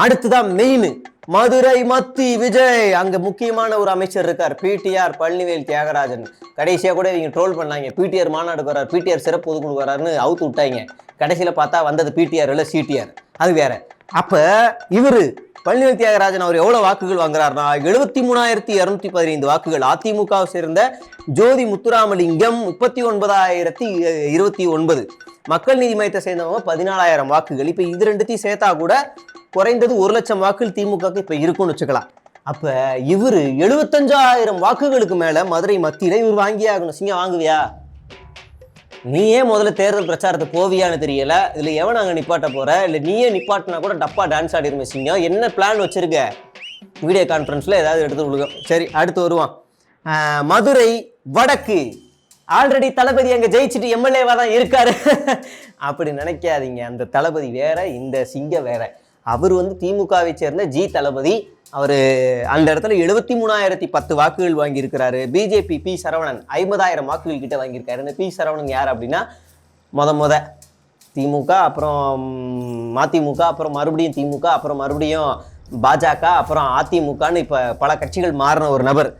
அடுத்துதான் மெயின் மதுரை மத்தி விஜய். அங்க முக்கியமான ஒரு அமைச்சர் இருக்கார், பிடிஆர் பழனிவேல் தியாகராஜன். கடைசியா கூட இவங்க ட்ரோல் பண்ணாங்க, பிடிஆர் மாநாடுக்கு வர்றாரு, பிடிஆர் சிறப்பு பொதுக்குழு வர்றாருன்னு அவுத்து விட்டாங்க. கடைசியில பார்த்தா வந்தது பிடிஆர் இல்ல சிடிஆர், அது வேற. அப்ப இவரு பழனிவேல் தியாகராஜன் அவர் எவ்வளவு வாக்குகள் வாங்குறாருன்னா 73,215 வாக்குகள். அதிமுகவை சேர்ந்த ஜோதி முத்துராமலிங்கம் 39,029. மக்கள் நீதி மையத்தை சேர்ந்தவங்க 14,000 வாக்குகள். இப்ப இது ரெண்டுத்தையும் சேர்த்தா கூட குறைந்தது 1,00,000 வாக்குகள் திமுகவுக்கு இப்ப இருக்கும்னு வச்சுக்கலாம். அப்ப இவரு 75,000 வாக்குகளுக்கு மேல மதுரை மத்தியில இவர் வாங்கியே ஆகணும். சிங்கம் வாங்குவியா? நீயே முதல்ல தேர்தல் பிரச்சாரத்தை போவியான்னு தெரியல. இதுல எவன் அங்க நிப்பாட்ட போற? இல்ல நீயே நிப்பாட்டினா கூட டப்பா டான்ஸ் ஆடிருமே. சிங்கம் என்ன பிளான் வச்சிருக்க? வீடியோ கான்ஃபரன்ஸ்ல ஏதாவது எடுத்து விழுகும். சரி, அடுத்து வருவான். மதுரை வடக்கு. ஆல்ரெடி தளபதி அங்க ஜெயிச்சுட்டு எம்எல்ஏவா தான் இருக்காரு. அப்படி நினைக்காதீங்க. அந்த தளபதி வேற, இந்த சிங்கம் வேற. அவர் திமுகவை சேர்ந்த ஜி தளபதி. அவர் அந்த இடத்துல 73,010 வாக்குகள் வாங்கியிருக்கிறாரு. பிஜேபி பி சரவணன் 50,000 வாக்குகள் கிட்ட வாங்கியிருக்காரு. இந்த பி சரவணன் யார் அப்படின்னா, முத திமுக, அப்புறம் மதிமுக, அப்புறம் மறுபடியும் திமுக, அப்புறம் மறுபடியும் பாஜக, அப்புறம் அதிமுகன்னு இப்போ பல கட்சிகள் மாறின ஒரு நபர்.